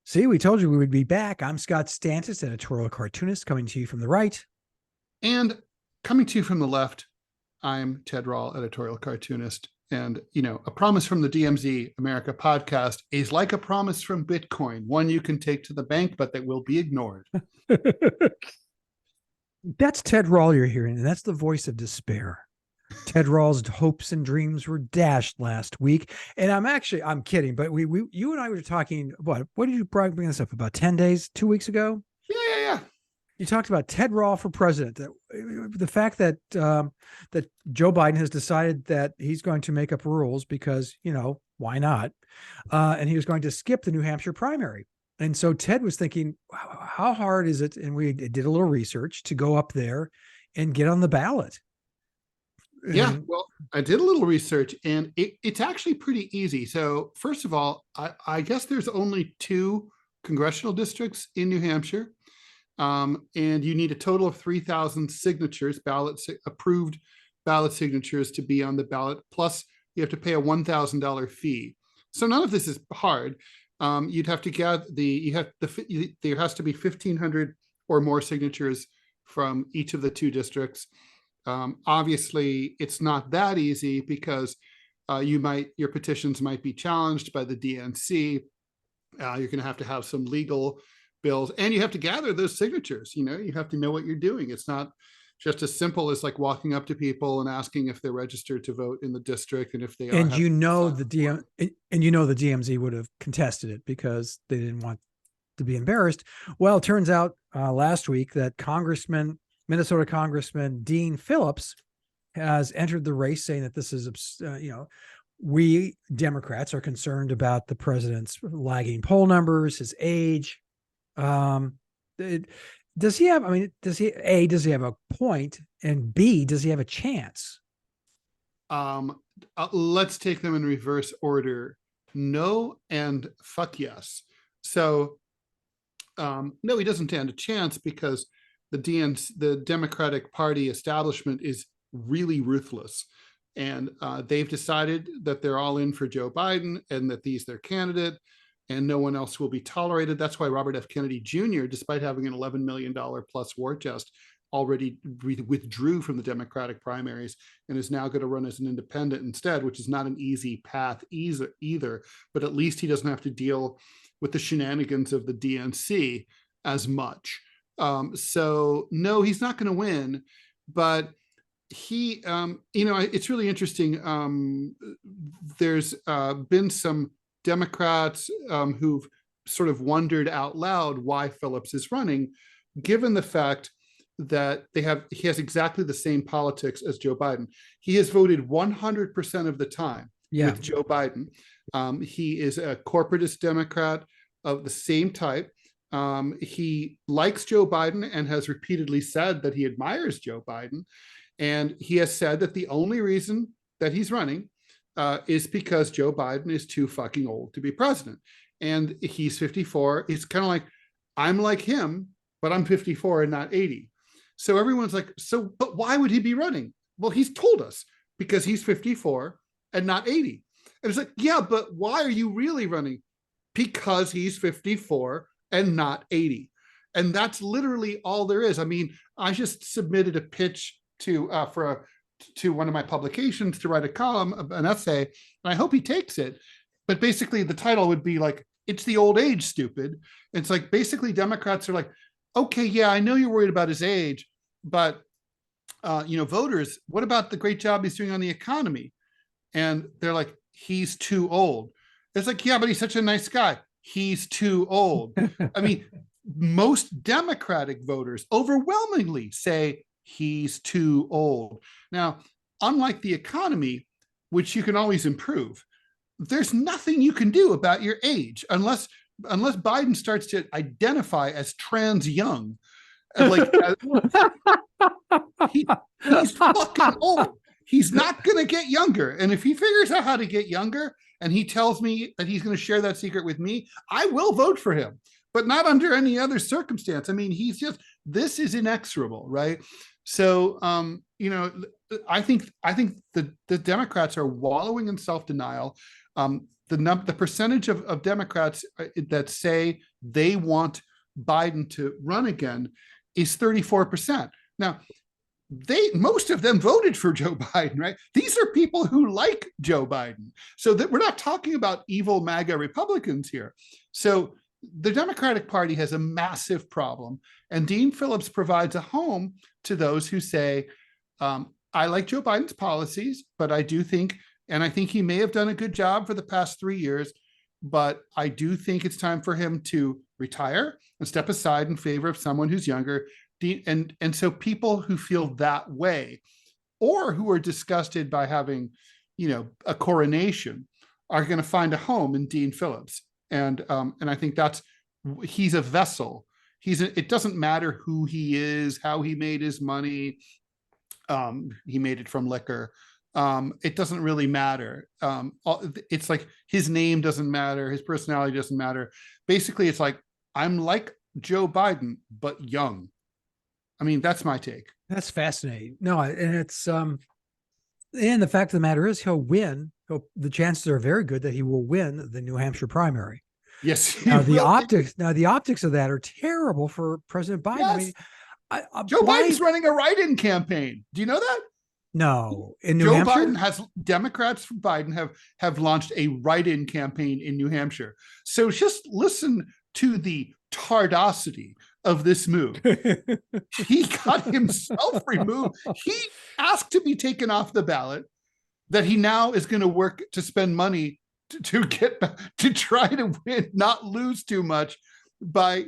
See, we told you we would be back. I'm Scott Stantis, editorial cartoonist, coming to you from the right. And coming to you from the left, I'm Ted Rall, editorial cartoonist. And, a promise from the DMZ America podcast is like a promise from Bitcoin, one you can take to the bank, but that will be ignored. That's Ted Rall you're hearing, and that's the voice of despair. Ted Rall's hopes and dreams were dashed last week. And I'm kidding, but you and I were talking, what did you bring this up about 10 days, 2 weeks ago? Yeah. You talked about Ted Rall for president. The fact that that Joe Biden has decided that he's going to make up rules because, why not? And he was going to skip the New Hampshire primary. And so Ted was thinking, how hard is it? And we did a little research to go up there and get on the ballot. Yeah, well, I did a little research and it's actually pretty easy. So first of all, I guess there's only 2 congressional districts in New Hampshire. And you need a total of 3,000 signatures, approved ballot signatures to be on the ballot. Plus you have to pay a $1,000 fee. So none of this is hard. You'd have to gather there has to be 1,500 or more signatures from each of the 2 districts. Obviously, it's not that easy because your petitions might be challenged by the DNC. You're going to have some legal bills, and you have to gather those signatures. You have to know what you're doing. It's not just as simple as like walking up to people and asking if they're registered to vote in the district, and if they are. And the DMZ would have contested it because they didn't want to be embarrassed. Well, it turns out last week that Minnesota Congressman Dean Phillips has entered the race, saying that this is, we Democrats are concerned about the president's lagging poll numbers, his age. Does he have a point? And B, does he have a chance? Let's take them in reverse order. No and fuck yes. So, no, he doesn't stand a chance because the Democratic Party establishment is really ruthless. And they've decided that they're all in for Joe Biden and that he's their candidate and no one else will be tolerated. That's why Robert F. Kennedy Jr., despite having an $11 million plus war chest, already withdrew from the Democratic primaries and is now going to run as an independent instead, which is not an easy path either, but at least he doesn't have to deal with the shenanigans of the DNC as much. So no, he's not going to win, but he, it's really interesting. There's been some Democrats who've sort of wondered out loud why Phillips is running, given the fact that he has exactly the same politics as Joe Biden. He has voted 100% of the time with Joe Biden. He is a corporatist Democrat of the same type. He likes Joe Biden and has repeatedly said that he admires Joe Biden. And he has said that the only reason that he's running is because Joe Biden is too fucking old to be president. And he's 54. It's kind of like, I'm like him, but I'm 54 and not 80. So everyone's like, but why would he be running? Well, he's told us because he's 54 and not 80. And it's like, yeah, but why are you really running? Because he's 54 and not 80. And that's literally all there is. I mean, I just submitted a pitch to one of my publications to write a column, an essay, and I hope he takes it. But basically the title would be like, it's the old age, stupid. It's like, basically Democrats are like, okay, yeah, I know you're worried about his age, but voters, what about the great job he's doing on the economy? And they're like, he's too old. It's like, yeah, but he's such a nice guy. He's too old. I mean, most Democratic voters overwhelmingly say he's too old. Now, unlike the economy, which you can always improve, there's nothing you can do about your age unless Biden starts to identify as trans young. Like, he's fucking old. He's not going to get younger. And if he figures out how to get younger and he tells me that he's going to share that secret with me, I will vote for him, but not under any other circumstance. I mean, this is inexorable, right? So, I think the Democrats are wallowing in self-denial. The percentage of Democrats that say they want Biden to run again is 34%. Now, most of them voted for Joe Biden, right? These are people who like Joe Biden. So that we're not talking about evil MAGA Republicans here. So the Democratic Party has a massive problem. And Dean Phillips provides a home to those who say, I like Joe Biden's policies, but I do think, and I think he may have done a good job for the past 3 years, but I do think it's time for him to retire and step aside in favor of someone who's younger. And so people who feel that way, or who are disgusted by having, a coronation, are going to find a home in Dean Phillips. And I think he's a vessel. It doesn't matter who he is, how he made his money. He made it from liquor. It doesn't really matter. It's like his name doesn't matter. His personality doesn't matter. Basically, it's like, I'm like Joe Biden, but young. I mean, that's my take. That's fascinating. No, and it's and the fact of the matter is he'll win. The chances are very good that he will win the New Hampshire primary. Yes. Now the optics of that are terrible for President Biden. Yes. I mean, Joe Biden's running a write-in campaign. Do you know that? No, in New Joe Hampshire, Biden has Democrats from Biden have launched a write-in campaign in New Hampshire. So just listen to the tardosity of this move. He got himself removed. He asked to be taken off the ballot, that he now is going to work to spend money to try to win, not lose too much by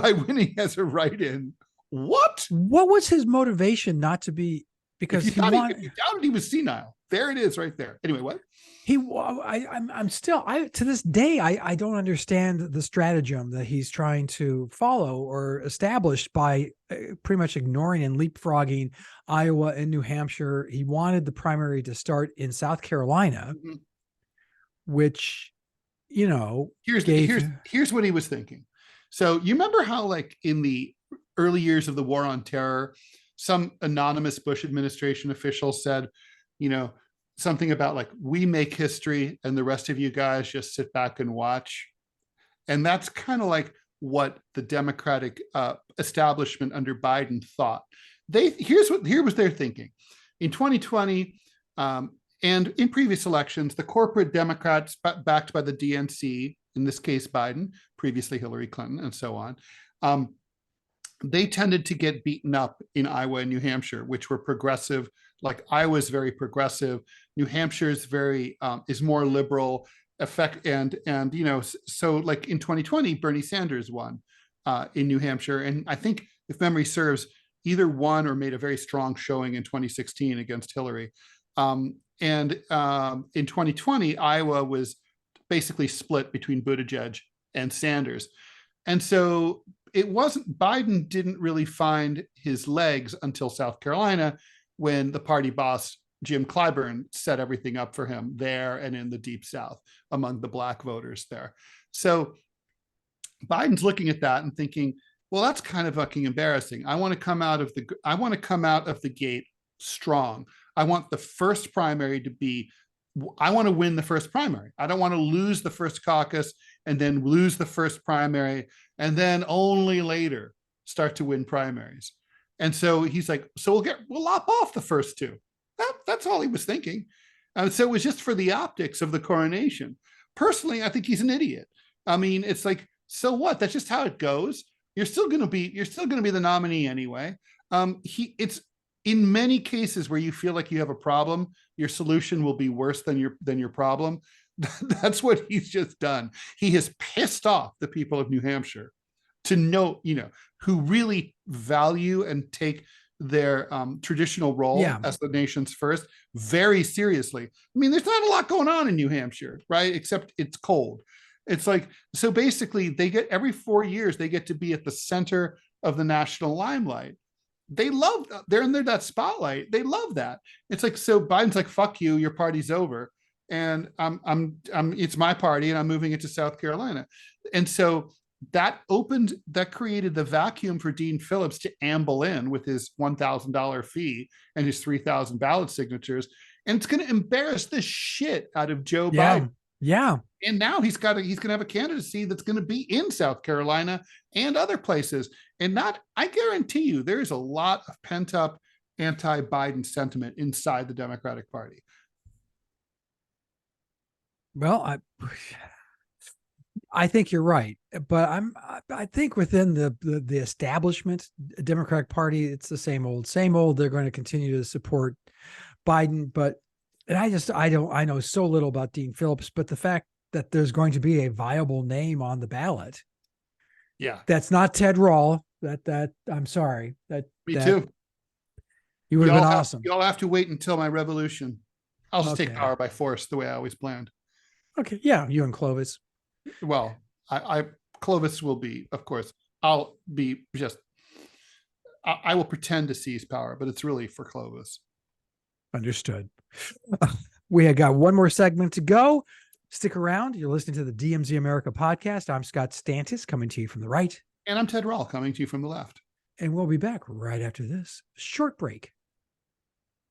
winning as a write-in. What was his motivation not to be? Because if you doubted he was senile. There it is right there. Anyway, what? I'm still, to this day, I don't understand the stratagem that he's trying to follow or establish by pretty much ignoring and leapfrogging Iowa and New Hampshire. He wanted the primary to start in South Carolina, which, here's what he was thinking. So you remember how, like, in the early years of the War on Terror, some anonymous Bush administration official said, something about like, we make history and the rest of you guys just sit back and watch. And that's kind of like what the Democratic establishment under Biden thought. Here was their thinking. In 2020 and in previous elections, the corporate Democrats backed by the DNC, in this case Biden, previously Hillary Clinton, and so on, they tended to get beaten up in Iowa and New Hampshire, which were progressive. Like, Iowa's very progressive, New Hampshire's is more liberal. So like in 2020, Bernie Sanders won in New Hampshire, and I think, if memory serves, either won or made a very strong showing in 2016 against Hillary. In 2020, Iowa was basically split between Buttigieg and Sanders, and so Biden didn't really find his legs until South Carolina, when the party boss, Jim Clyburn, set everything up for him there and in the Deep South among the Black voters there. So Biden's looking at that and thinking, well, that's kind of fucking embarrassing. I want to come out of the gate strong. I want the first primary I want to win the first primary. I don't want to lose the first caucus and then lose the first primary and then only later start to win primaries. And so he's like, so we'll lop off the first two. That's all he was thinking. So it was just for the optics of the coronation. Personally, I think he's an idiot. I mean, it's like, so what? That's just how it goes. You're still going to be the nominee anyway. It's in many cases where you feel like you have a problem, your solution will be worse than your problem. That's what he's just done. He has pissed off the people of New Hampshire to know, who really value and take their traditional role as the nation's first very seriously. I mean, there's not a lot going on in New Hampshire, right? Except it's cold. It's like, so basically every 4 years, they get to be at the center of the national limelight. They're in that spotlight. They love that. It's like, so Biden's like, fuck you, your party's over. And it's my party and I'm moving it to South Carolina. And so that created the vacuum for Dean Phillips to amble in with his $1,000 fee and his 3,000 ballot signatures. And it's going to embarrass the shit out of Joe Biden. Yeah. And now he's going to have a candidacy that's going to be in South Carolina and other places. And I guarantee you, there's a lot of pent up anti-Biden sentiment inside the Democratic Party. Well, I think you're right, but I think within the establishment Democratic Party, it's the same old, same old. They're going to continue to support Biden, and I know so little about Dean Phillips, but the fact that there's going to be a viable name on the ballot. Yeah. That's not Ted Rall. That I'm sorry. Me too. You would have been awesome. Y'all have to wait until my revolution. I'll just take Okay. power by force the way I always planned. Okay. Yeah. You and Clovis. Well, Clovis will be, of course, I'll be just, I will pretend to seize power, but it's really for Clovis. Understood. We have got one more segment to go. Stick around. You're listening to the DMZ America podcast. I'm Scott Stantis, coming to you from the right. And I'm Ted Rall, coming to you from the left. And we'll be back right after this short break.